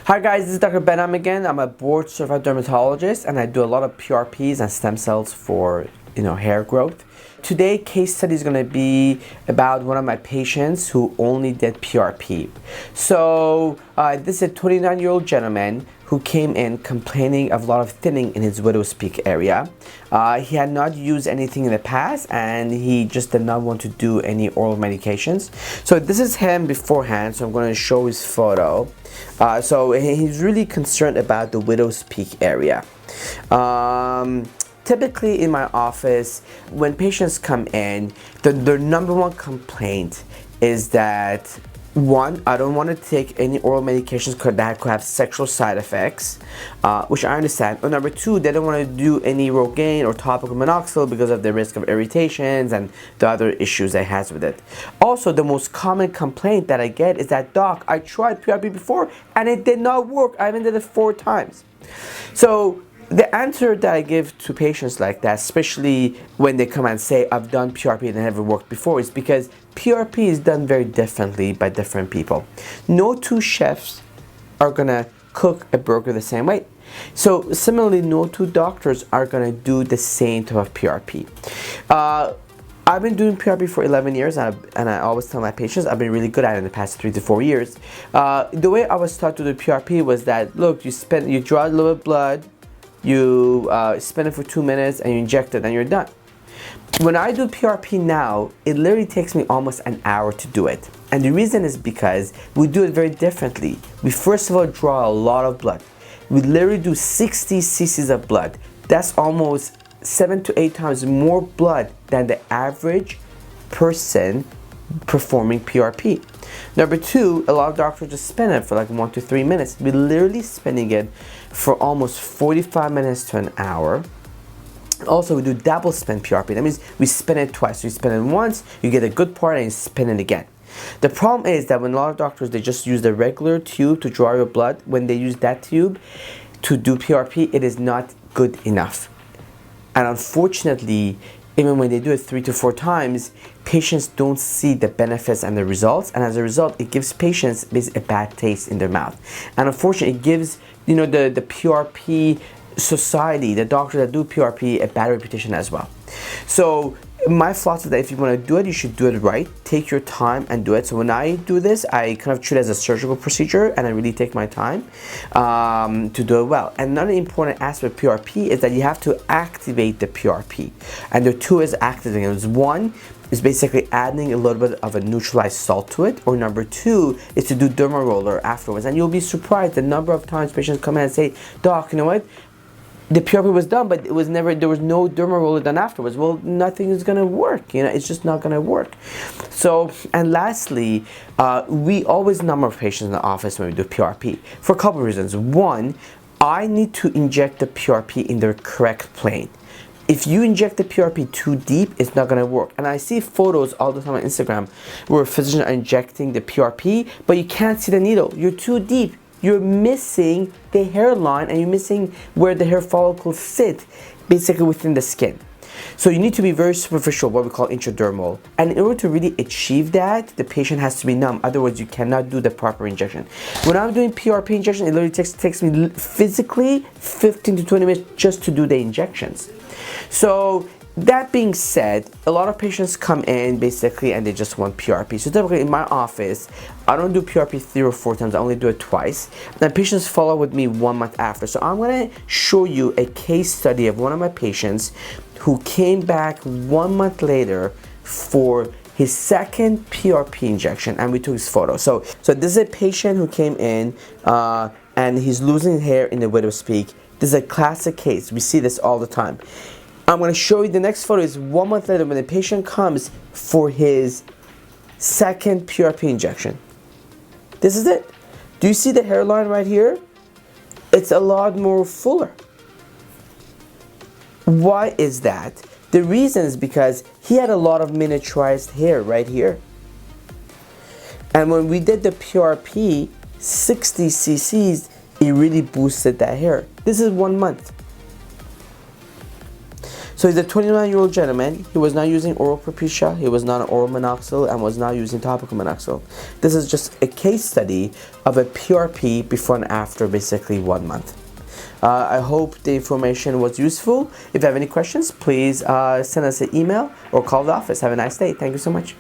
Hi guys, this is Dr. Behnam again. I'm a board certified dermatologist and I do a lot of PRPs and stem cells for hair growth. Today case study is going to be about one of my patients who only did PRP. So this is a 29-year-old gentleman who came in complaining of a lot of thinning in his widow's peak area. He had not used anything in the past and he just did not want to do any oral medications. So this is him beforehand, so I'm going to show his photo. So he's really concerned about the widow's peak area. Typically in my office, when patients come in, their number one complaint is that, one, I don't want to take any oral medications that could have sexual side effects, which I understand. Or number two, they don't want to do any Rogaine or topical minoxidil because of the risk of irritations and the other issues that has with it. Also, the most common complaint that I get is that, doc, I tried PRP before and it did not work. I even did it 4 times. So the answer that I give to patients like that, especially when they come and say, I've done PRP and it never worked before, is because PRP is done very differently by different people. No two chefs are gonna cook a burger the same way. So similarly, no two doctors are gonna do the same type of PRP. I've been doing PRP for 11 years and I always tell my patients I've been really good at it in the past 3 to 4 years. The way I was taught to do PRP was that, look, you draw a little bit of blood, you spin it for 2 minutes and you inject it and you're done. When I do PRP now, it literally takes me almost an hour to do it. And the reason is because we do it very differently. We first of all draw a lot of blood. We literally do 60 cc's of blood. That's almost 7 to 8 times more blood than the average person performing PRP. Number two, a lot of doctors just spin it for like 1 to 3 minutes. We're literally spinning it for almost 45 minutes to an hour. Also, we do double spin PRP. That means we spin it twice. You spin it once, you get a good part, and you spin it again. The problem is that when a lot of doctors, they just use the regular tube to draw your blood. When they use that tube to do PRP, it is not good enough. And unfortunately, even when they do it 3 to 4 times, patients don't see the benefits and the results, and as a result, it gives patients a bad taste in their mouth. And unfortunately, it gives the PRP society, the doctors that do PRP, a bad reputation as well. So my philosophy is that if you want to do it, you should do it right. Take your time and do it. So when I do this, I kind of treat it as a surgical procedure and I really take my time to do it well. And another important aspect of PRP is that you have to activate the PRP. And there are 2 is activating it. One is basically adding a little bit of a neutralized salt to it, or number 2 is to do derma roller afterwards. And you'll be surprised the number of times patients come in and say, doc, you know what? The PRP was done, but there was no derma roller done afterwards. Well, nothing is gonna work. It's just not gonna work. So, and lastly, we always number patients in the office when we do PRP for a couple of reasons. One, I need to inject the PRP in their correct plane. If you inject the PRP too deep, it's not gonna work. And I see photos all the time on Instagram where physicians are injecting the PRP, but you can't see the needle. You're too deep. You're missing the hairline and you're missing where the hair follicles sit, basically within the skin. So you need to be very superficial, what we call intradermal. And in order to really achieve that, the patient has to be numb. Otherwise, you cannot do the proper injection. When I'm doing PRP injection, it literally takes me physically 15 to 20 minutes just to do the injections. So that being said, a lot of patients come in basically and they just want PRP. So typically in my office, I don't do PRP 3 or 4 times, I only do it twice. Then patients follow with me 1 month after. So I'm gonna show you a case study of one of my patients who came back 1 month later for his second PRP injection, and we took his photo. So this is a patient who came in and he's losing hair in the widow's peak. This is a classic case. We see this all the time. I'm going to show you the next photo is 1 month later when the patient comes for his second PRP injection. This is it. Do you see the hairline right here? It's a lot more fuller. Why is that? The reason is because he had a lot of miniaturized hair right here. And when we did the PRP, 60 cc's, it really boosted that hair. This is 1 month. So So he's a 29-year-old gentleman. He was not using oral Propecia, he was not on oral minoxidil, and was not using topical minoxidil. This is just a case study of a PRP before and after basically 1 month. I hope the information was useful. If you have any questions, please send us an email or call the office. Have a nice day. Thank you so much.